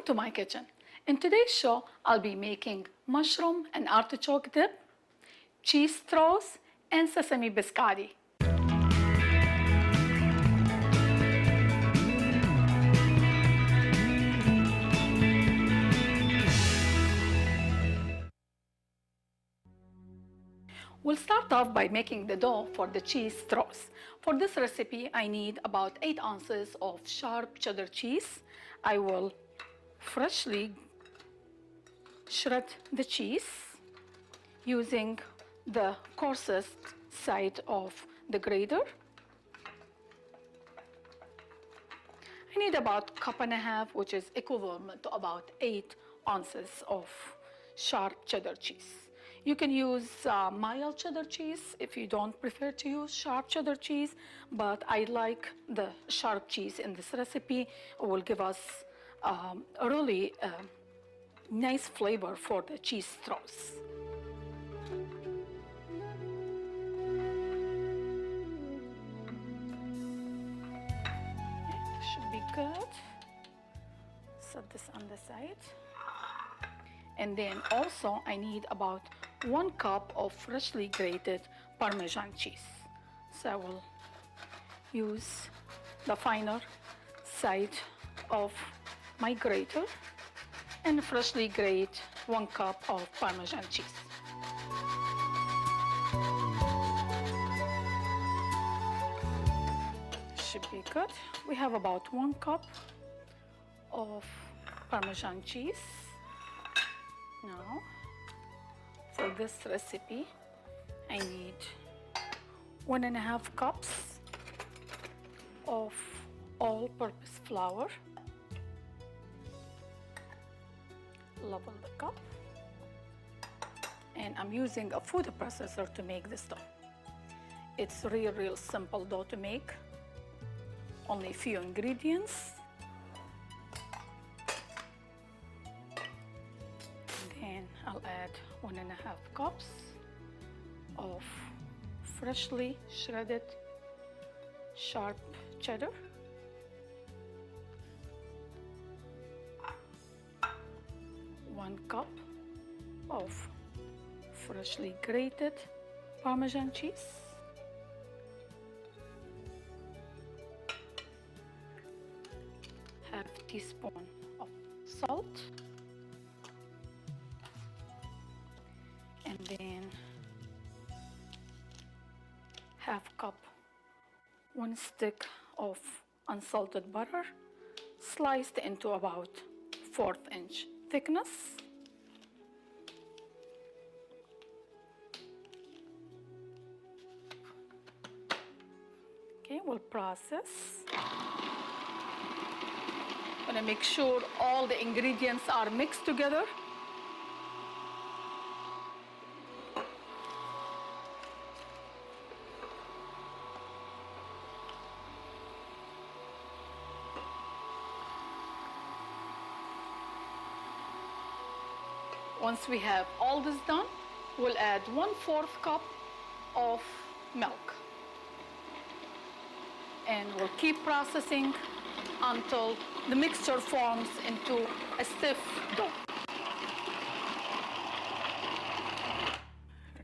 to my kitchen. In today's show, I'll be making mushroom and artichoke dip, cheese straws, and sesame biscotti. We'll start off by making the dough for the cheese straws. For this recipe, I need about 8 ounces of sharp cheddar cheese. I will freshly shred the cheese using the coarsest side of the grater. I need about a cup and a half, which is equivalent to about 8 ounces of sharp cheddar cheese. You can use mild cheddar cheese if you don't prefer to use sharp cheddar cheese, but I like the sharp cheese in this recipe. It will give us a really nice flavor for the cheese straws. It should be good. Set this on the side. And then also I need about 1 cup of freshly grated parmesan cheese. So I will use the finer side of my grater and freshly grate 1 cup of parmesan cheese. Should be good. We have about 1 cup of parmesan cheese. Now, for this recipe, I need 1.5 cups of all-purpose flour. Level the cup. And I'm using a food processor to make this dough. It's real simple dough to make. Only a few ingredients. Then I'll add 1.5 cups of freshly shredded sharp cheddar. 1 cup of freshly grated parmesan cheese. Half teaspoon of salt. And then half cup, 1 stick of unsalted butter, sliced into about 1/4 inch thickness. Okay, we'll process. Gonna make sure all the ingredients are mixed together. Once we have all this done, we'll add 1/4 cup of milk. And we'll keep processing until the mixture forms into a stiff dough.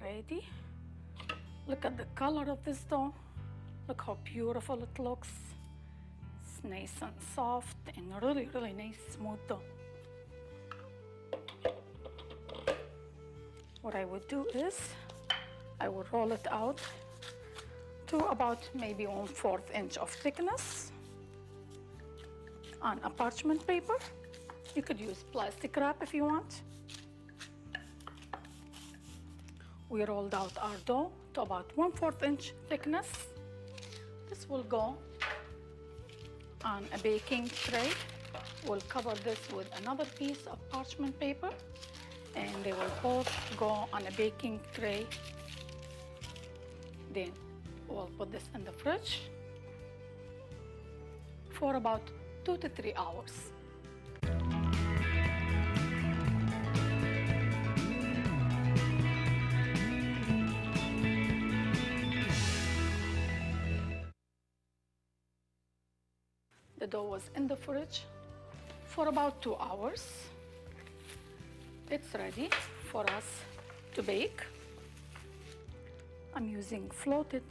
Ready? Look at the color of this dough. Look how beautiful it looks. It's nice and soft and really nice smooth dough. What I would do is I would roll it out to about maybe 1/4 inch of thickness on a parchment paper. You could use plastic wrap if you want. We rolled out our dough to about 1/4 inch thickness. This will go on a baking tray. We'll cover this with another piece of parchment paper, and they will both go on a baking tray. Then we'll put this in the fridge for about 2 to 3 hours. The dough was in the fridge for about 2 hours. It's ready for us to bake. I'm using floated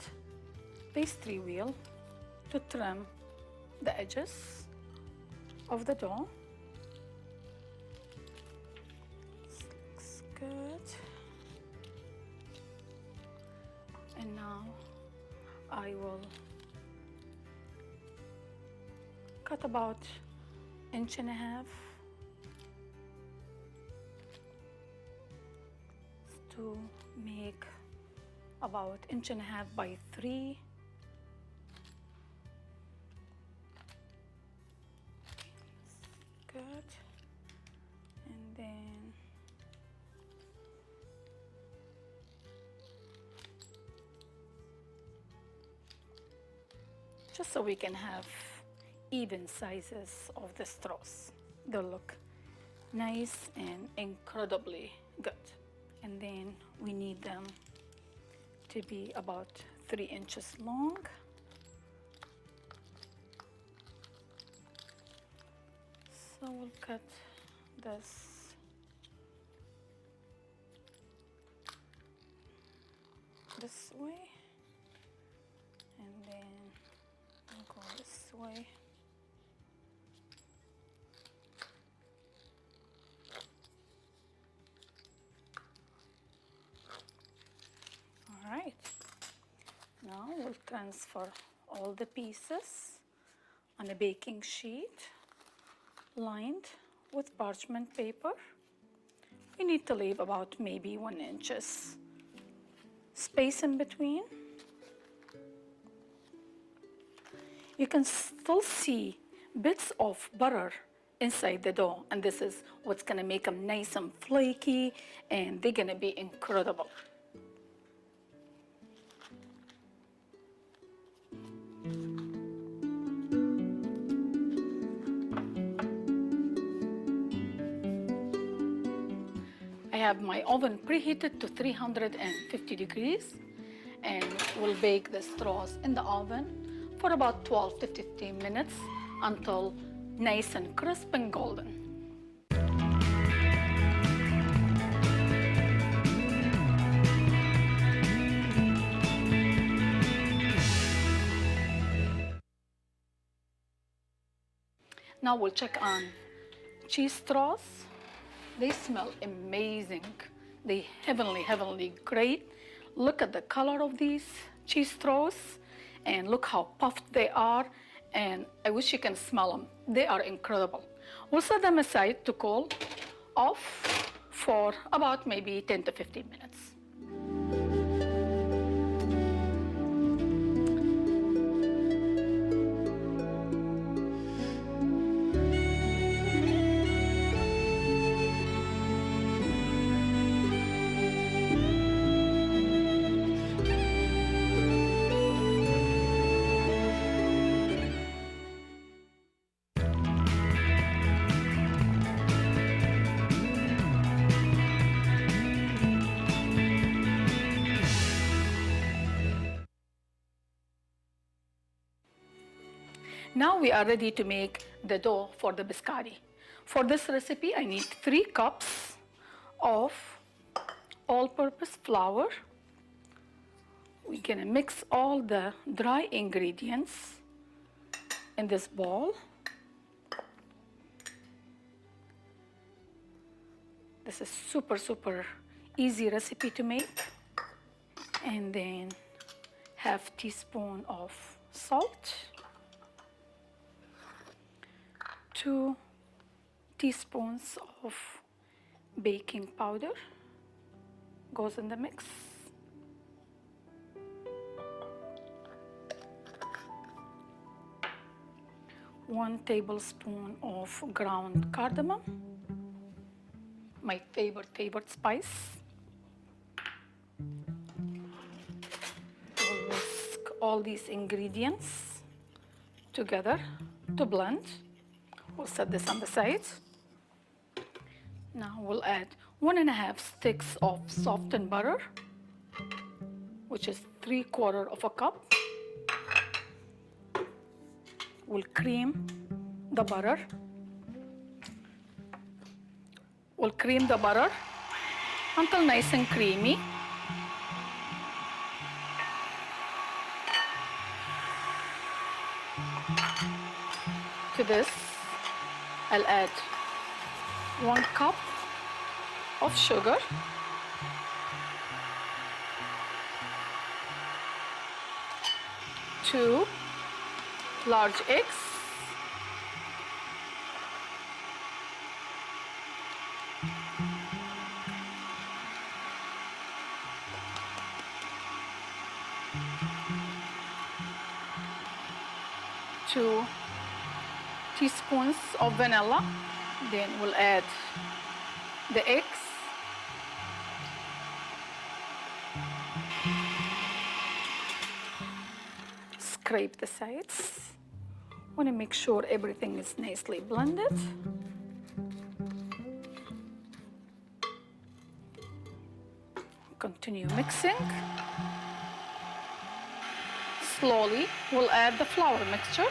pastry wheel to trim the edges of the dough. This looks good. And now I will cut about 1.5 inches to make about 1.5 inches by 3. Good. And then just so we can have even sizes of the straws. They'll look nice and incredibly good. And then we need them to be about 3 inches long. So we'll cut this way, and then we'll go this way. All right, now we'll transfer all the pieces on a baking sheet lined with parchment paper. We need to leave about maybe 1 inch space in between. You can still see bits of butter inside the dough, and this is what's gonna make them nice and flaky, and they're gonna be incredible. I have my oven preheated to 350 degrees, and we'll bake the straws in the oven for about 12 to 15 minutes until nice and crisp and golden. Now we'll check on cheese straws. They smell amazing. They heavenly great. Look at the color of these cheese straws and look how puffed they are. And I wish you can smell them. They are incredible. We'll set them aside to cool off for about maybe 10 to 15 minutes. Now we are ready to make the dough for the biscotti. For this recipe, I need 3 cups of all-purpose flour. We're gonna mix all the dry ingredients in this bowl. This is super easy recipe to make. And then 1/2 teaspoon of salt. 2 teaspoons of baking powder goes in the mix. 1 tablespoon of ground cardamom, my favorite spice. We'll whisk all these ingredients together to blend. We'll set this on the side. Now we'll add 1.5 sticks of softened butter, which is 3/4 cup. We'll cream the butter We'll cream the butter until nice and creamy. To this, I'll add 1 cup of sugar, 2 large eggs, 2 teaspoons of vanilla. Then we'll add the eggs, scrape the sides. Want to make sure everything is nicely blended. Continue mixing. Slowly, we'll add the flour mixture.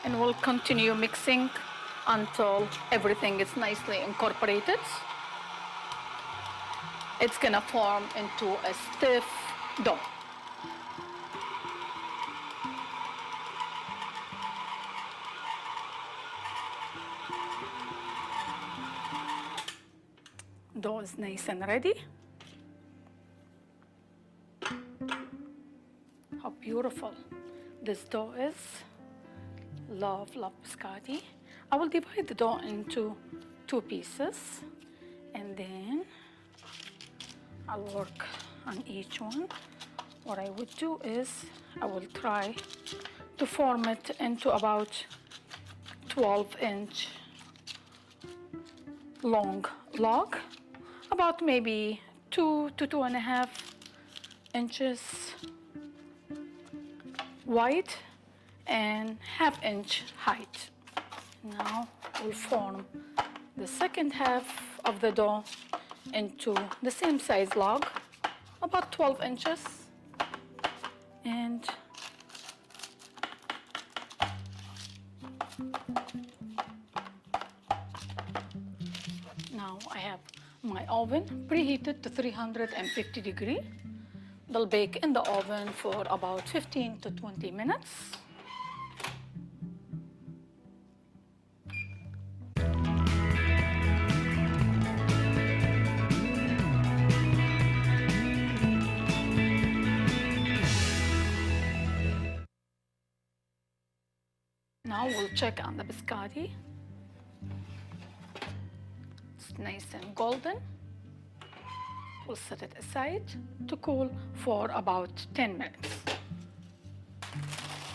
And we'll continue mixing until everything is nicely incorporated. It's gonna form into a stiff dough. Dough is nice and ready. How beautiful this dough is. Love biscotti. I will divide the dough into 2 pieces, and then I'll work on each one. What I would do is I will try to form it into about 12-inch long log, about maybe 2 to 2.5 inches wide and 1/2 inch height. Now we'll form the second half of the dough into the same size log, about 12 inches. And now I have my oven preheated to 350 degrees. They'll bake in the oven for about 15 to 20 minutes. Now we'll check on the biscotti. It's nice and golden. We'll set it aside to cool for about 10 minutes.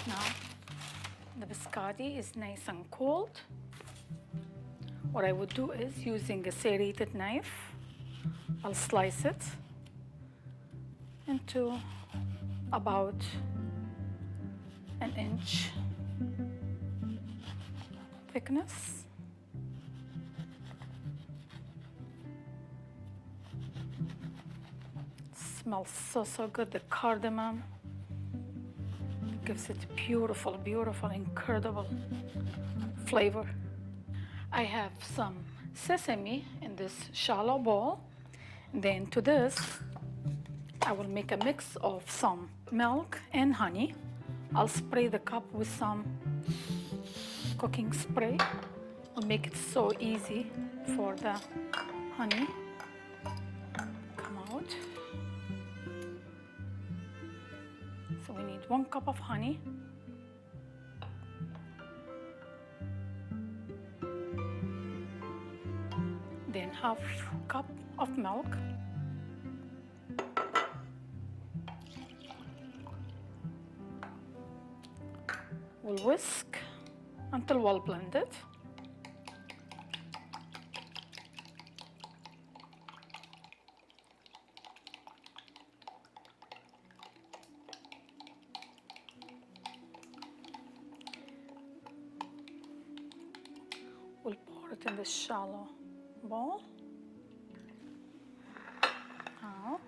Now the biscotti is nice and cold. What I would do is, using a serrated knife, I'll slice it into about 1 inch thickness. Smells so good. The cardamom gives it beautiful, incredible flavor. I have some sesame in this shallow bowl. Then to this, I will make a mix of some milk and honey. I'll spray the cup with some cooking spray. Will make it so easy for the honey come out. So we need 1 cup of honey, then 1/2 cup of milk, we'll whisk until well blended. We'll pour it in this shallow bowl. Now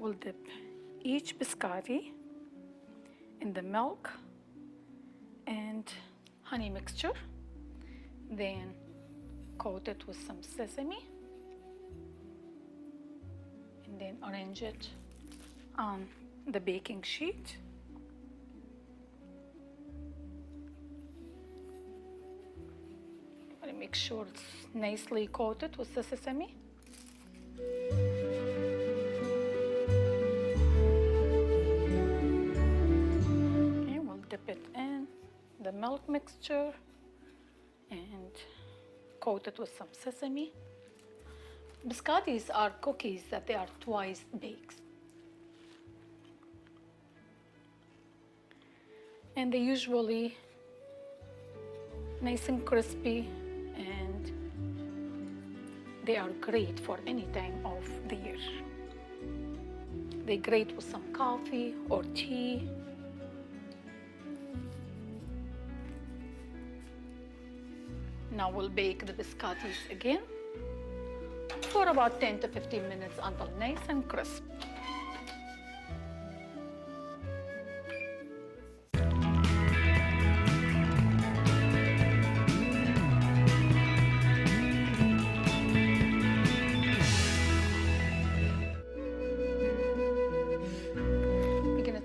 will dip each biscotti in the milk and honey mixture, then coat it with some sesame, and then arrange it on the baking sheet. Make sure it's nicely coated with the sesame. Okay, we'll dip it in the milk mixture and coat it with some sesame. Biscottis are cookies that they are twice baked. And they usually nice and crispy, and they are great for any time of the year. They grate with some coffee or tea. Now we'll bake the biscottis again for about 10 to 15 minutes until nice and crisp.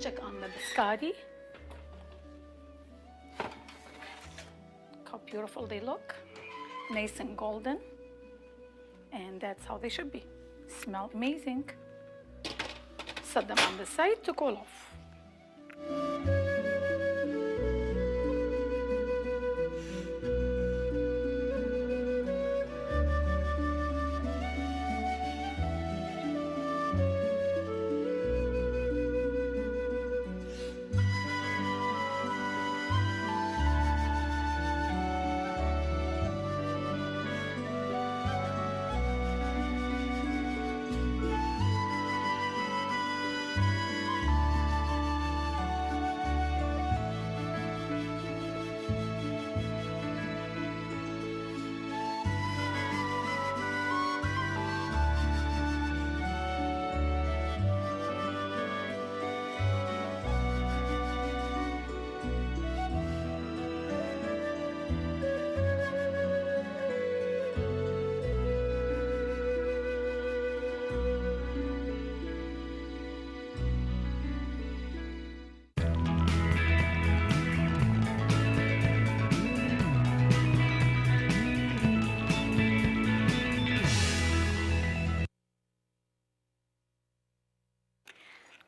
Check on the biscotti. How beautiful they look, nice and golden, and that's how they should be. Smell amazing. Set them on the side to cool off.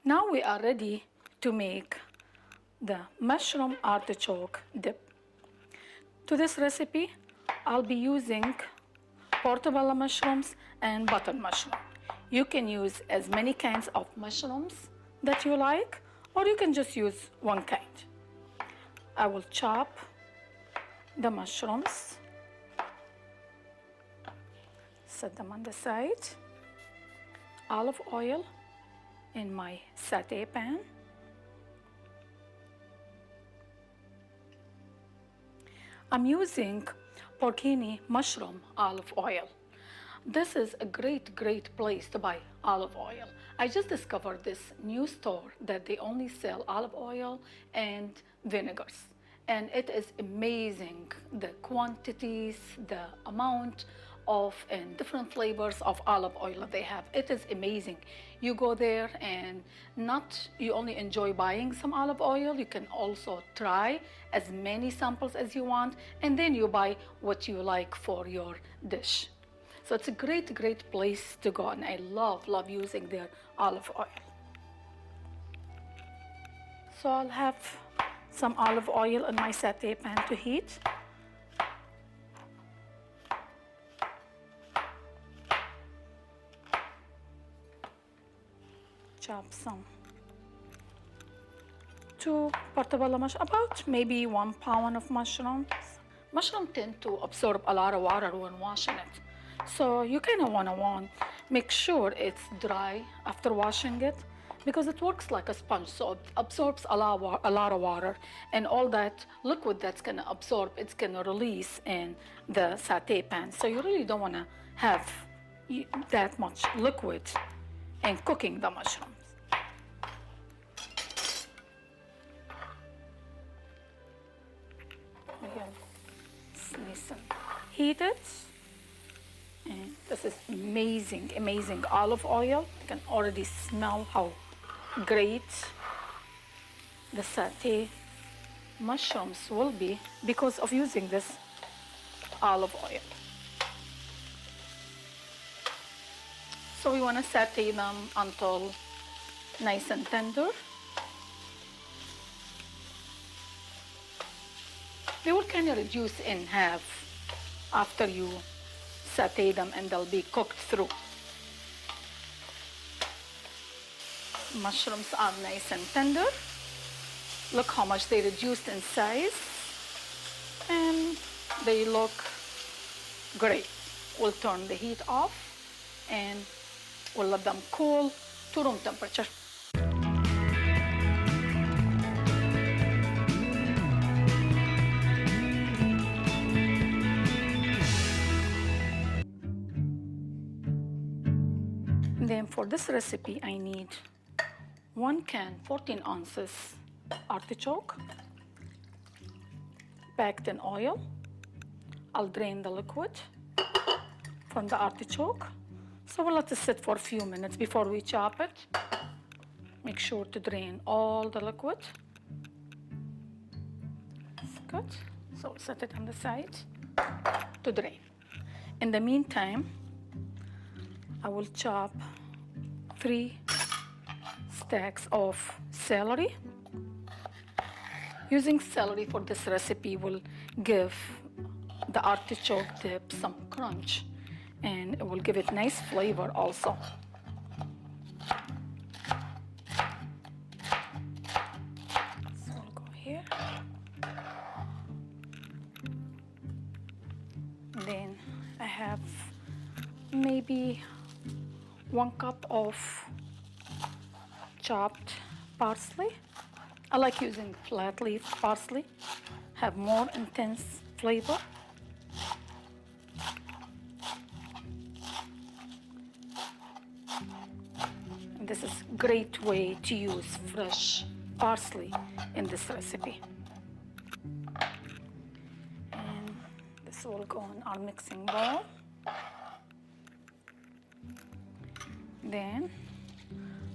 Now we are ready to make the mushroom artichoke dip. To this recipe, I'll be using portabella mushrooms and button mushroom. You can use as many kinds of mushrooms that you like, or you can just use one kind. I will chop the mushrooms, set them on the side, olive oil in my satay pan. I'm using porcini mushroom olive oil. This is a great place to buy olive oil. I just discovered this new store that they only sell olive oil and vinegars. And it is amazing, the quantities, the amount of and different flavors of olive oil that they have. It is amazing. You go there and not you only enjoy buying some olive oil, you can also try as many samples as you want, and then you buy what you like for your dish. So it's a great place to go, and I love using their olive oil. So I'll have some olive oil in my satay pan to heat. Chop some 2 portabella mushrooms, about maybe 1 pound of mushrooms. Mushrooms tend to absorb a lot of water when washing it. So you kind of want to make sure it's dry after washing it, because it works like a sponge, so it absorbs a lot of water, and all that liquid that's going to absorb, it's going to release in the satay pan. So you really don't want to have that much liquid in cooking the mushrooms. nice and heated. And this is amazing, amazing olive oil. You can already smell how great the sauté mushrooms will be because of using this olive oil. So we want to saute them until nice and tender. They will kind of reduce in half after you saute them, and they'll be cooked through. Mushrooms are nice and tender. Look how much they reduced in size, and they look great. We'll turn the heat off and we'll let them cool to room temperature. Then for this recipe, I need 1 can, 14 ounces artichoke, packed in oil. I'll drain the liquid from the artichoke. So we'll let it sit for a few minutes before we chop it. Make sure to drain all the liquid. That's good. So we'll set it on the side to drain. In the meantime, I will chop 3 stacks of celery. Using celery for this recipe will give the artichoke dip some crunch, and it will give it nice flavor also. So I'll go here. Then I have maybe 1 cup of chopped parsley. I like using flat leaf parsley, have more intense flavor. And this is a great way to use fresh parsley in this recipe. And this will go in our mixing bowl. Then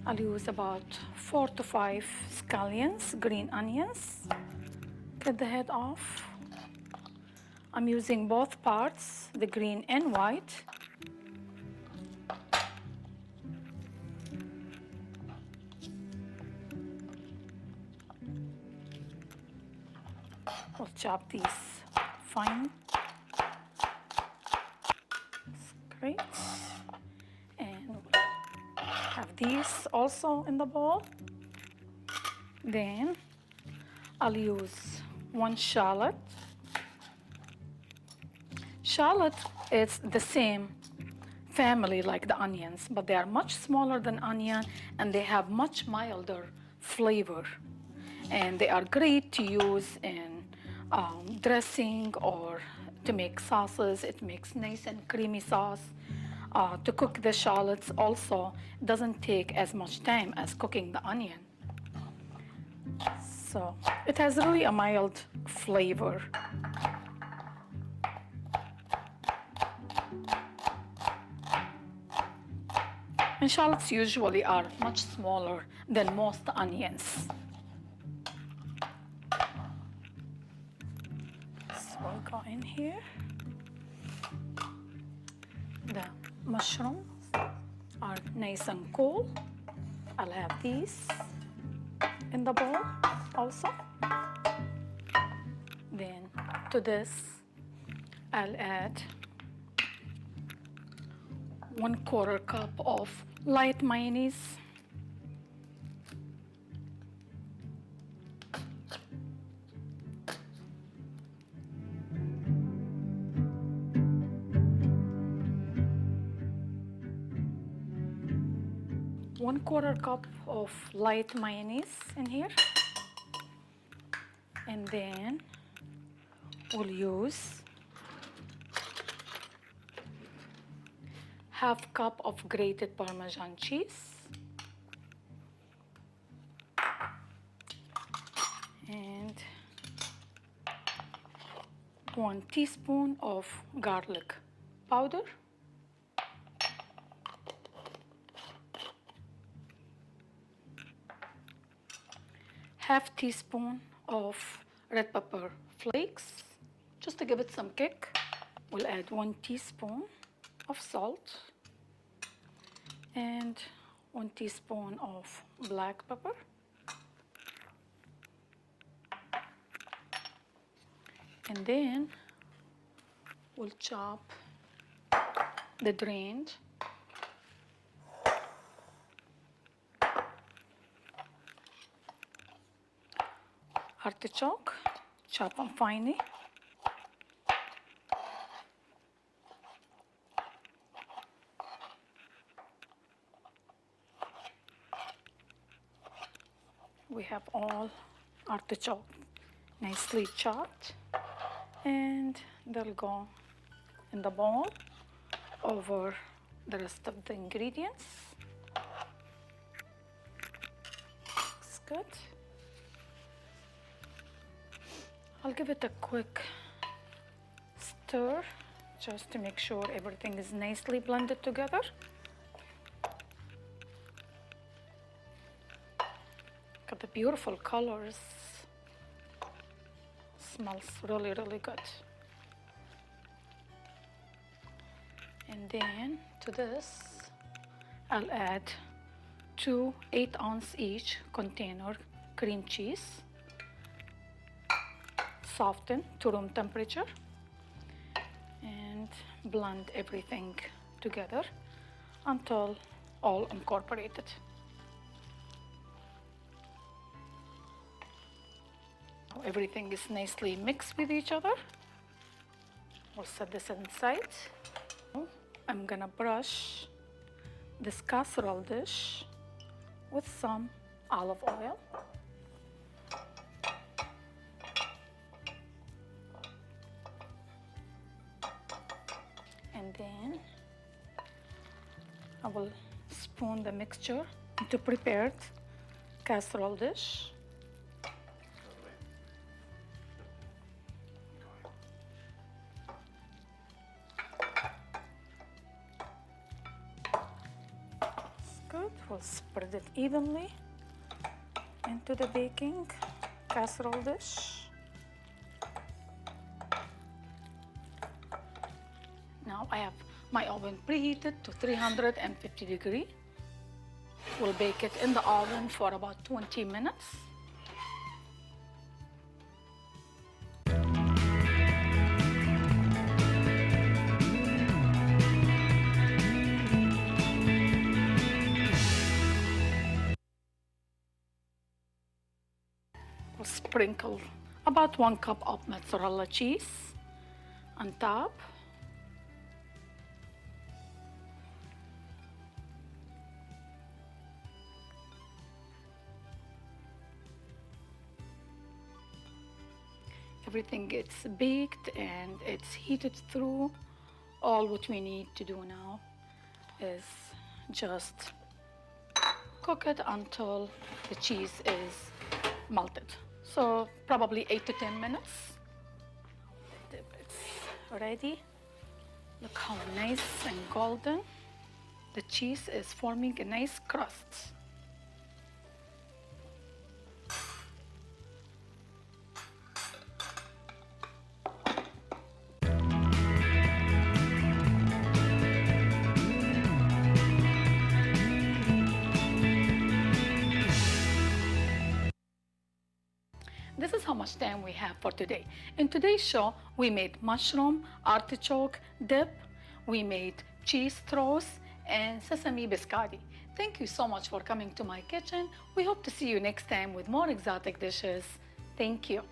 I'll use about 4 to 5 scallions, green onions. Cut the head off. I'm using both parts, the green and white. We'll chop these fine. That's great. And we'll have these also in the bowl. Then I'll use 1 shallot. Shallot is the same family like the onions, but they are much smaller than onion and they have much milder flavor. And they are great to use in dressing or to make sauces. It makes nice and creamy sauce. To cook the shallots also doesn't take as much time as cooking the onion. So it has really a mild flavor. And shallots usually are much smaller than most onions. So we'll go in here. The mushrooms are nice and cool. I'll have these in the bowl also. Then to this, I'll add 1/4 cup of light mayonnaise. One-quarter cup of light mayonnaise in here. And then we'll use 1/2 cup of grated parmesan cheese. And 1 teaspoon of garlic powder, half teaspoon of red pepper flakes. Just to give it some kick, we'll add 1 teaspoon of salt and 1 teaspoon of black pepper. And then we'll chop the drained artichoke, chop them finely. We have all artichoke nicely chopped, and they'll go in the bowl over the rest of the ingredients. Looks good. I'll give it a quick stir just to make sure everything is nicely blended together. Look at the beautiful colors. Smells really, really good. And then to this, I'll add 2 8-ounce each container cream cheese, soften to room temperature, and blend everything together until all incorporated. Everything is nicely mixed with each other. We'll set this aside. I'm gonna brush this casserole dish with some olive oil. And then I will spoon the mixture into prepared casserole dish. Good. We'll spread it evenly into the baking casserole dish. Now I have my oven preheated to 350 degrees. We'll bake it in the oven for about 20 minutes. We'll sprinkle about 1 cup of mozzarella cheese on top. Everything gets baked and it's heated through. All what we need to do now is just cook it until the cheese is melted. So probably 8 to 10 minutes. It's ready. Look how nice and golden. The cheese is forming a nice crust. This is how much time we have for today. In today's show, we made mushroom artichoke dip, we made cheese toast, and sesame biscotti. Thank you so much for coming to my kitchen. We hope to see you next time with more exotic dishes. Thank you.